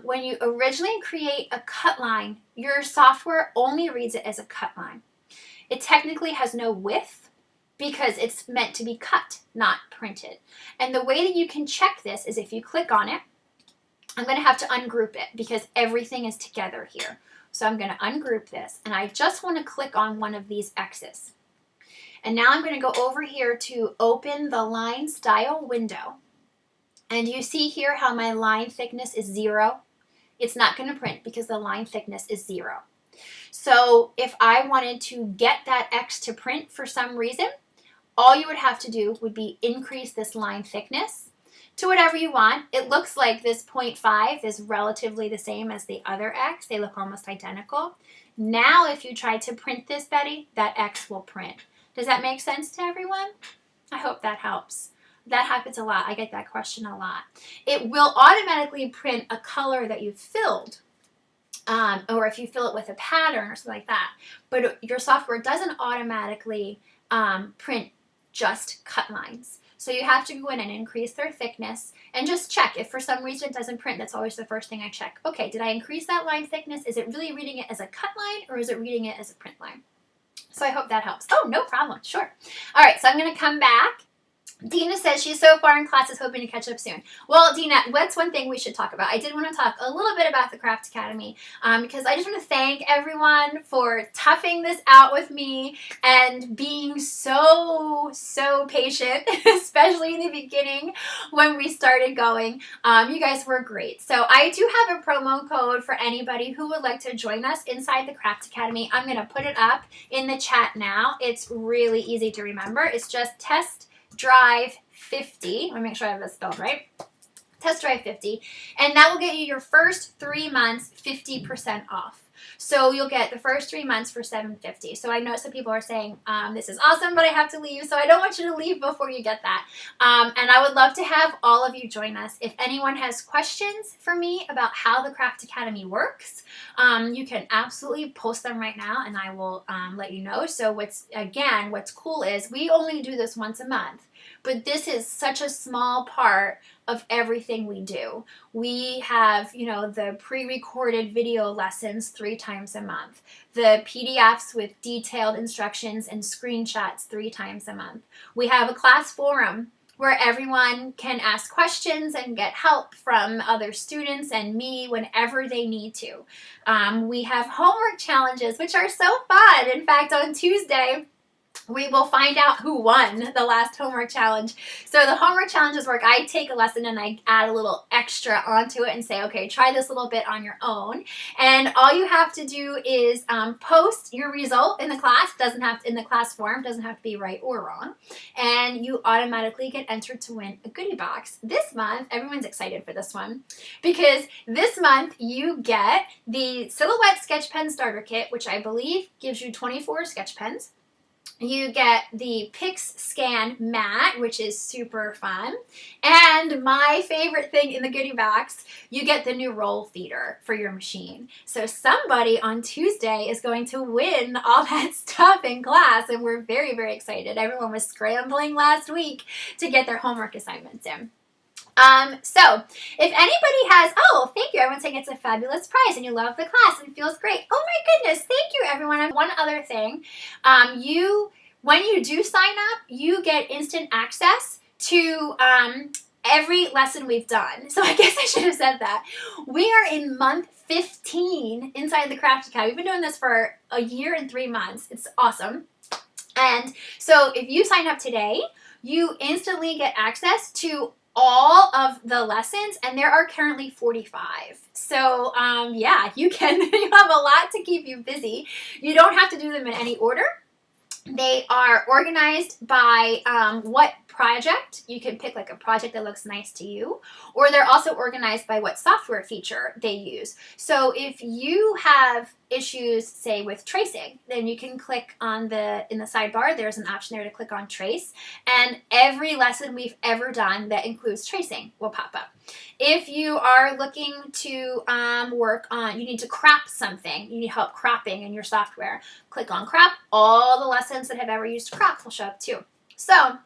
when you originally create a cut line, your software only reads it as a cut line. It technically has no width because it's meant to be cut, not printed. And the way that you can check this is if you click on it. I'm going to have to ungroup it because everything is together here. So I'm going to ungroup this, and I just want to click on one of these X's. And now I'm going to go over here to open the line style window. And you see here how my line thickness is 0. It's not going to print because the line thickness is 0. So if I wanted to get that X to print for some reason, all you would have to do would be increase this line thickness to whatever you want. It looks like this 0.5 is relatively the same as the other X. They look almost identical. Now if you try to print this, Betty, that X will print. Does that make sense to everyone? I hope that helps. That happens a lot. I get that question a lot. It will automatically print a color that you've filled, or if you fill it with a pattern or something like that. But your software doesn't automatically print just cut lines. So you have to go in and increase their thickness and just check. If for some reason it doesn't print, that's always the first thing I check. Okay, did I increase that line thickness? Is it really reading it as a cut line, or is it reading it as a print line? So I hope that helps. Oh, no problem. Sure. All right, so I'm going to come back. Dina says she's so far in classes hoping to catch up soon. Well, Dina, that's one thing we should talk about. I did want to talk a little bit about the Craft Academy because I just want to thank everyone for toughing this out with me and being so patient, especially in the beginning when we started going. You guys were great. So I do have a promo code for anybody who would like to join us inside the Craft Academy. I'm going to put it up in the chat now. It's really easy to remember. It's just Drive 50. Let me make sure I have this spelled right. Test Drive 50. And that will get you your first 3 months 50% off. So you'll get the first 3 months for $7.50. So I know some people are saying, this is awesome, but I have to leave. So I don't want you to leave before you get that. And I would love to have all of you join us. If anyone has questions for me about how the Craft Academy works, you can absolutely post them right now and I will let you know. So what's cool is we only do this once a month. But this is such a small part of everything we do. We have, the pre-recorded video lessons 3 times a month, the PDFs with detailed instructions and screenshots 3 times a month. We have a class forum where everyone can ask questions and get help from other students and me whenever they need to. We have homework challenges, which are so fun. In fact, on Tuesday, we will find out who won the last homework challenge. So the homework challenges work, I take a lesson and I add a little extra onto it and say, okay, try this little bit on your own. And all you have to do is post your result in the class. Doesn't have to, in the class form, doesn't have to be right or wrong. And you automatically get entered to win a goodie box. This month, everyone's excited for this one because this month you get the Silhouette Sketch Pen Starter Kit, which I believe gives you 24 sketch pens. You get the Pix Scan mat, which is super fun. And my favorite thing in the goodie box, you get the new roll feeder for your machine. So somebody on Tuesday is going to win all that stuff in class, and we're very, very excited. Everyone was scrambling last week to get their homework assignments in. So if anybody has, oh, thank you. Everyone's saying it's a fabulous prize and you love the class and it feels great. Oh my goodness. Thank you, everyone. And one other thing, when you do sign up, you get instant access to, every lesson we've done. So I guess I should have said that. We are in month 15 inside the Craft Academy. We've been doing this for a year and 3 months. It's awesome. And so if you sign up today, you instantly get access to all of the lessons, and there are currently 45. So yeah, you have a lot to keep you busy. You don't have to do them in any order. They are organized by what project. You can pick like a project that looks nice to you, or they're also organized by what software feature they use. So if you have issues, say with tracing, then you can click on in the sidebar, there's an option there to click on trace, and every lesson we've ever done that includes tracing will pop up. If you are looking to work on, you need to crop something, you need help cropping in your software, click on crop. All the lessons that have ever used crop will show up too. So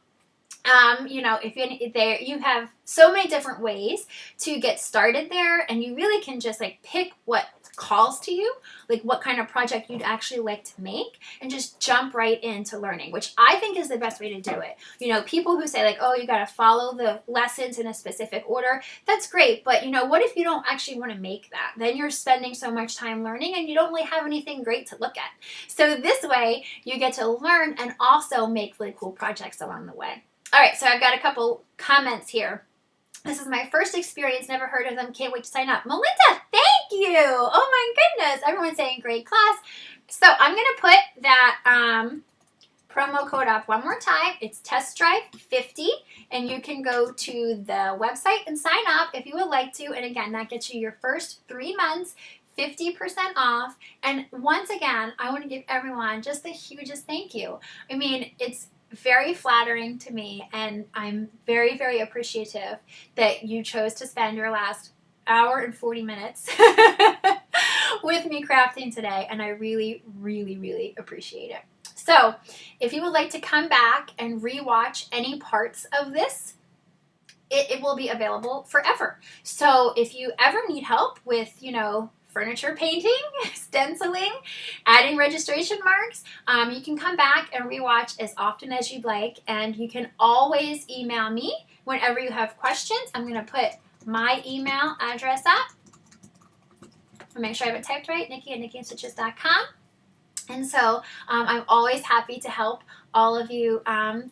if you have so many different ways to get started there, and you really can just like pick what calls to you, like what kind of project you'd actually like to make, and just jump right into learning, which I think is the best way to do it. People who say like, oh, you got to follow the lessons in a specific order, that's great, but what if you don't actually want to make that? Then you're spending so much time learning and you don't really have anything great to look at. So this way you get to learn and also make really cool projects along the way. All right, so I've got a couple comments here. This is my first experience, never heard of them, can't wait to sign up. Melinda, thank you. Oh my goodness, everyone's saying great class. So I'm going to put that promo code up one more time. It's Test Drive 50, and you can go to the website and sign up if you would like to. And again, that gets you your first 3 months, 50% off. And once again, I want to give everyone just the hugest thank you. I mean, it's very flattering to me, and I'm very, very appreciative that you chose to spend your last hour and 40 minutes with me crafting today, and I really, really, really appreciate it. So if you would like to come back and rewatch any parts of this, it will be available forever. So if you ever need help with, furniture painting, stenciling, adding registration marks, you can come back and rewatch as often as you'd like, and you can always email me whenever you have questions. I'm going to put my email address up. I'll make sure I have it typed right, Nikki@NikkiandStitches.com. And so I'm always happy to help all of you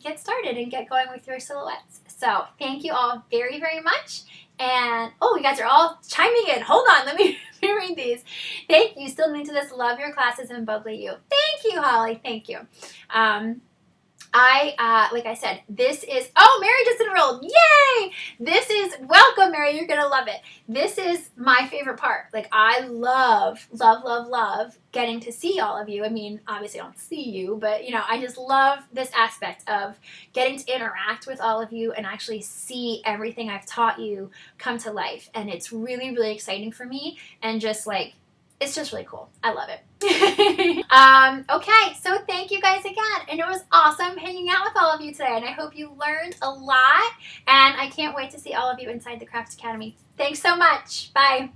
get started and get going with your silhouettes. So thank you all very, very much. And, oh, you guys are all chiming in. Hold on, let me read these. Thank you. Still new to this. Love your classes and bubbly you. Thank you, Holly. Thank you. Like I said, this is, oh, Mary just enrolled. Yay! This is, welcome, Mary. You're going to love it. This is my favorite part. Like, I love, love, love, love getting to see all of you. I mean, obviously I don't see you, but, I just love this aspect of getting to interact with all of you and actually see everything I've taught you come to life. And it's really, really exciting for me. And just like, it's just really cool. I love it. Okay, so thank you guys again. And it was awesome hanging out with all of you today. And I hope you learned a lot. And I can't wait to see all of you inside the Craft Academy. Thanks so much. Bye.